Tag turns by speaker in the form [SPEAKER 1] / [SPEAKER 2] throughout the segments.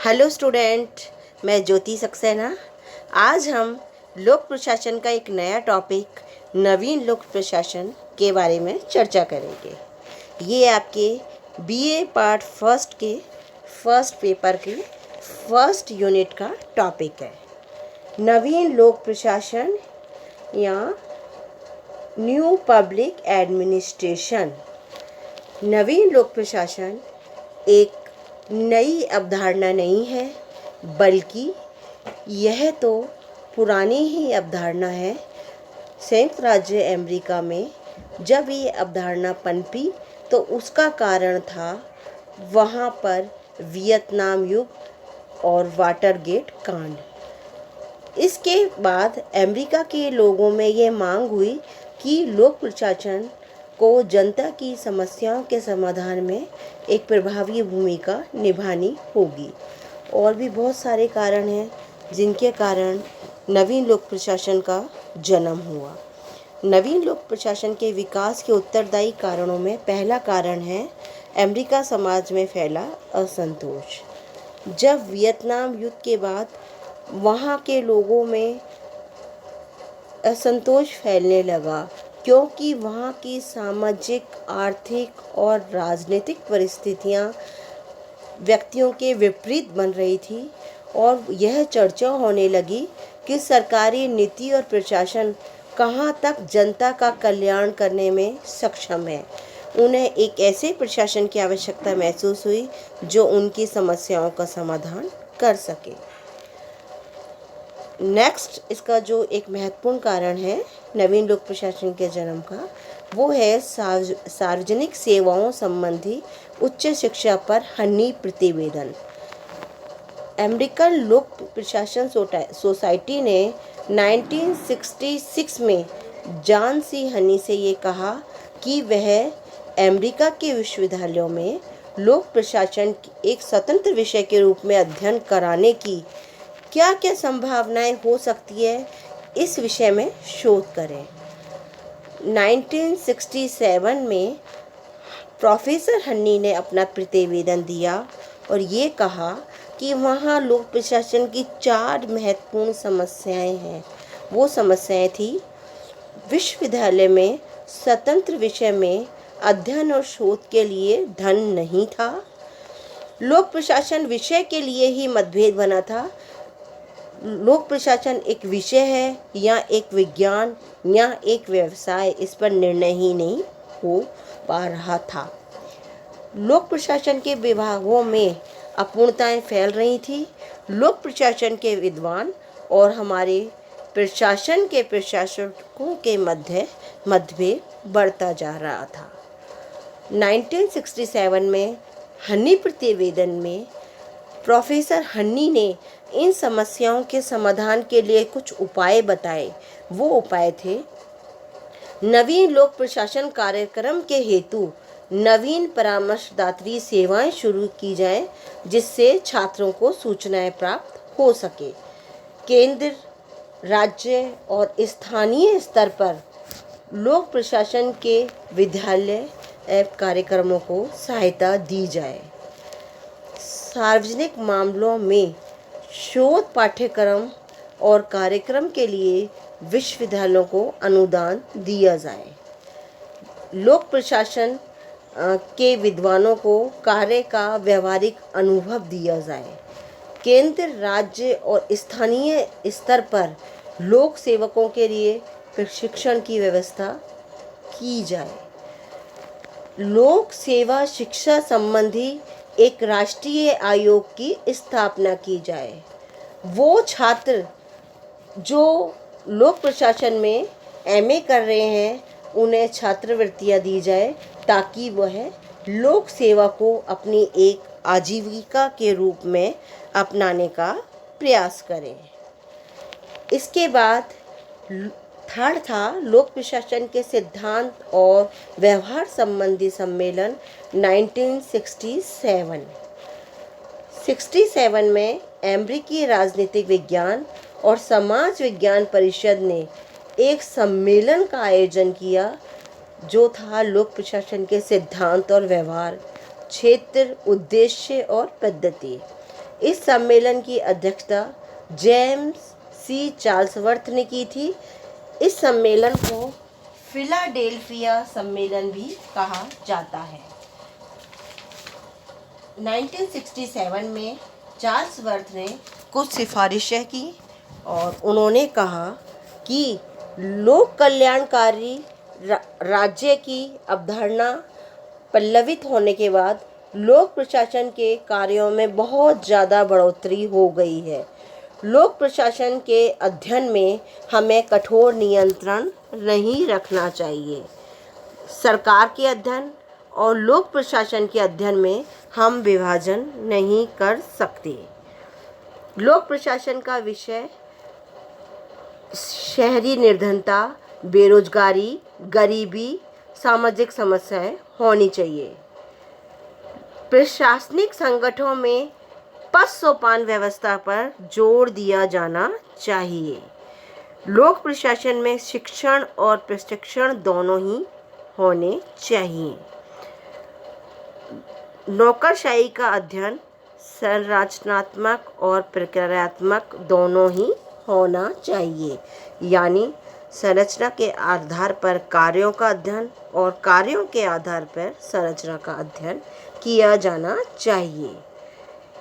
[SPEAKER 1] Hello student, मैं ज्योति सक्सेना। आज हम लोक प्रशासन का एक नया टॉपिक नवीन लोक प्रशासन के बारे में चर्चा करेंगे। ये आपके बीए पार्ट फर्स्ट के फर्स्ट पेपर के फर्स्ट यूनिट का टॉपिक है। नवीन लोक प्रशासन या न्यू पब्लिक एडमिनिस्ट्रेशन। नवीन लोक प्रशासन एक नई अवधारणा नहीं है, बल्कि यह तो पुरानी ही अवधारणा है। संयुक्त राज्य अमेरिका में जब ये अवधारणा पनपी तो उसका कारण था वहाँ पर वियतनाम युद्ध और वाटरगेट कांड। इसके बाद अमेरिका के लोगों में ये मांग हुई कि लोक प्रशासन को जनता की समस्याओं के समाधान में एक प्रभावी भूमिका निभानी होगी। और भी बहुत सारे कारण हैं जिनके कारण नवीन लोक प्रशासन का जन्म हुआ। नवीन लोक प्रशासन के विकास के उत्तरदायी कारणों में पहला कारण है अमेरिका समाज में फैला असंतोष। जब वियतनाम युद्ध के बाद वहाँ के लोगों में असंतोष फैलने लगा, क्योंकि वहाँ की सामाजिक, आर्थिक और राजनीतिक परिस्थितियाँ व्यक्तियों के विपरीत बन रही थी और यह चर्चा होने लगी कि सरकारी नीति और प्रशासन कहाँ तक जनता का कल्याण करने में सक्षम है। उन्हें एक ऐसे प्रशासन की आवश्यकता महसूस हुई जो उनकी समस्याओं का समाधान कर सके। नेक्स्ट, इसका जो एक महत्वपूर्ण कारण है नवीन लोक प्रशासन के जन्म का, वो है सार्वजनिक सेवाओं संबंधी उच्च शिक्षा पर हनी प्रतिवेदन। अमेरिकन लोक प्रशासन सोसाइटी ने 1966 में जॉन सी हनी से ये कहा कि वह अमेरिका के विश्वविद्यालयों में लोक प्रशासन एक स्वतंत्र विषय के रूप में अध्ययन कराने की क्या क्या संभावनाएं हो सकती है, इस विषय में शोध करें। 1967 में प्रोफेसर हन्नी ने अपना प्रतिवेदन दिया और ये कहा कि वहाँ लोक प्रशासन की 4 महत्वपूर्ण समस्याएं हैं। वो समस्याएं थी: विश्वविद्यालय में स्वतंत्र विषय में अध्ययन और शोध के लिए धन नहीं था, लोक प्रशासन विषय के लिए ही मतभेद बना था, लोक प्रशासन एक विषय है या एक विज्ञान या एक व्यवसाय, इस पर निर्णय ही नहीं हो पा रहा था। लोक प्रशासन के विभागों में अपूर्णताएं फैल रही थी। लोक प्रशासन के विद्वान और हमारे प्रशासन के प्रशासकों के मध्य मतभेद बढ़ता जा रहा था। 1967 में हनी प्रतिवेदन में प्रोफेसर हन्नी ने इन समस्याओं के समाधान के लिए कुछ उपाय बताए। वो उपाय थे: नवीन लोक प्रशासन कार्यक्रम के हेतु नवीन परामर्शदात्री सेवाएं शुरू की जाएं, जिससे छात्रों को सूचनाएं प्राप्त हो सके। केंद्र, राज्य और स्थानीय स्तर पर लोक प्रशासन के विद्यालय कार्यक्रमों को सहायता दी जाए। सार्वजनिक मामलों में शोध पाठ्यक्रम और कार्यक्रम के लिए विश्वविद्यालयों को अनुदान दिया जाए। लोक प्रशासन के विद्वानों को कार्य का व्यवहारिक अनुभव दिया जाए। केंद्र, राज्य और स्थानीय स्तर पर लोक सेवकों के लिए प्रशिक्षण की व्यवस्था की जाए। लोक सेवा शिक्षा संबंधी एक राष्ट्रीय आयोग की स्थापना की जाए। वो छात्र जो लोक प्रशासन में एमए कर रहे हैं, उन्हें छात्रवृत्तियां दी जाए ताकि वह लोक सेवा को अपनी एक आजीविका के रूप में अपनाने का प्रयास करें। इसके बाद थर्ड था लोक प्रशासन के सिद्धांत और व्यवहार संबंधी सम्मेलन 1967 में अमेरिकी राजनीतिक विज्ञान और समाज विज्ञान परिषद ने एक सम्मेलन का आयोजन किया जो था लोक प्रशासन के सिद्धांत और व्यवहार, क्षेत्र, उद्देश्य और पद्धति। इस सम्मेलन की अध्यक्षता जेम्स सी चार्ल्सवर्थ ने की थी। इस सम्मेलन को फिलाडेल्फिया सम्मेलन भी कहा जाता है। 1967 में चार्ल्सवर्थ ने कुछ सिफारिशें की और उन्होंने कहा कि लोक कल्याणकारी राज्य की अवधारणा पल्लवित होने के बाद लोक प्रशासन के कार्यों में बहुत ज़्यादा बढ़ोतरी हो गई है। लोक प्रशासन के अध्ययन में हमें कठोर नियंत्रण नहीं रखना चाहिए। सरकार के अध्ययन और लोक प्रशासन के अध्ययन में हम विभाजन नहीं कर सकते। लोक प्रशासन का विषय शहरी निर्धनता, बेरोजगारी, गरीबी, सामाजिक समस्याएं होनी चाहिए। प्रशासनिक संगठनों में 5 सोपान व्यवस्था पर जोर दिया जाना चाहिए। लोक प्रशासन में शिक्षण और प्रशिक्षण दोनों ही होने चाहिए। नौकरशाही का अध्ययन संरचनात्मक और प्रक्रियात्मक दोनों ही होना चाहिए, यानी संरचना के आधार पर कार्यों का अध्ययन और कार्यों के आधार पर संरचना का अध्ययन किया जाना चाहिए।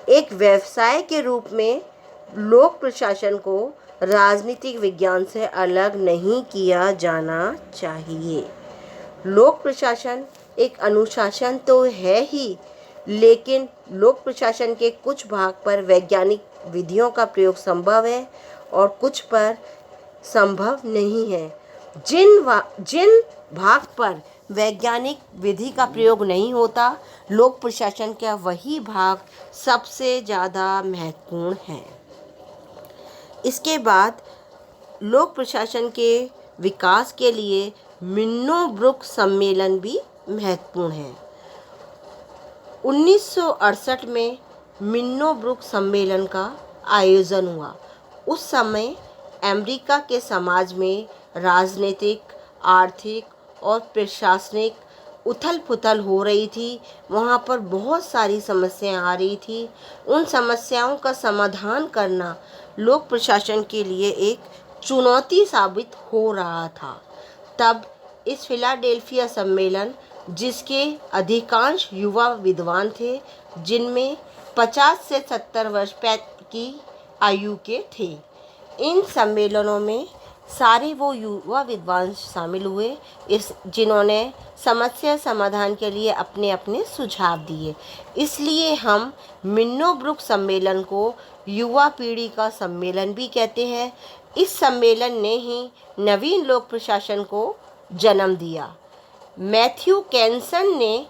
[SPEAKER 1] एक व्यवसाय के रूप में लोक प्रशासन को राजनीतिक विज्ञान से अलग नहीं किया जाना चाहिए। लोक प्रशासन एक अनुशासन तो है ही, लेकिन लोक प्रशासन के कुछ भाग पर वैज्ञानिक विधियों का प्रयोग संभव है और कुछ पर संभव नहीं है। जिन भाग पर वैज्ञानिक विधि का प्रयोग नहीं होता, लोक प्रशासन का वही भाग सबसे ज़्यादा महत्वपूर्ण है। इसके बाद लोक प्रशासन के विकास के लिए मिन्नो-ब्रुक सम्मेलन भी महत्वपूर्ण है। 1968 में मिन्नो-ब्रुक सम्मेलन का आयोजन हुआ। उस समय अमेरिका के समाज में राजनीतिक, आर्थिक और प्रशासनिक उथल-पुथल हो रही थी। वहाँ पर बहुत सारी समस्याएं आ रही थी। उन समस्याओं का समाधान करना लोक प्रशासन के लिए एक चुनौती साबित हो रहा था। तब इस फिलाडेल्फिया सम्मेलन, जिसके अधिकांश युवा विद्वान थे, जिनमें 50 से 70 वर्ष की आयु के थे, इन सम्मेलनों में सारे वो युवा विद्वान शामिल हुए जिन्होंने समस्या समाधान के लिए अपने अपने सुझाव दिए। इसलिए हम मिन्नो-ब्रुक सम्मेलन को युवा पीढ़ी का सम्मेलन भी कहते हैं। इस सम्मेलन ने ही नवीन लोक प्रशासन को जन्म दिया। मैथ्यू कैंसन ने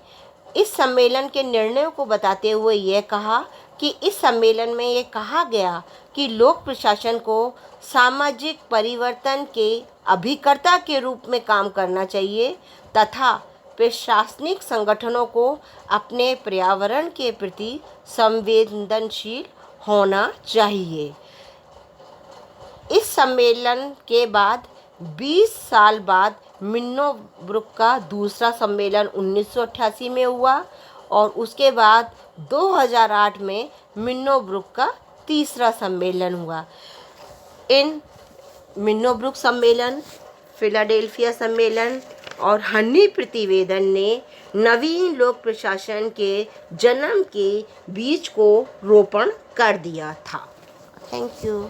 [SPEAKER 1] इस सम्मेलन के निर्णयों को बताते हुए यह कहा कि इस सम्मेलन में ये कहा गया कि लोक प्रशासन को सामाजिक परिवर्तन के अभिकर्ता के रूप में काम करना चाहिए तथा प्रशासनिक संगठनों को अपने पर्यावरण के प्रति संवेदनशील होना चाहिए। इस सम्मेलन के बाद 20 साल बाद मिन्नो-ब्रुक का दूसरा सम्मेलन 1988 में हुआ और उसके बाद 2008 में मिन्नो-ब्रुक का तीसरा सम्मेलन हुआ। इन मिन्नो-ब्रुक सम्मेलन, फिलाडेल्फिया सम्मेलन और हनी प्रतिवेदन ने नवीन लोक प्रशासन के जन्म के बीज को रोपण कर दिया था। Thank you.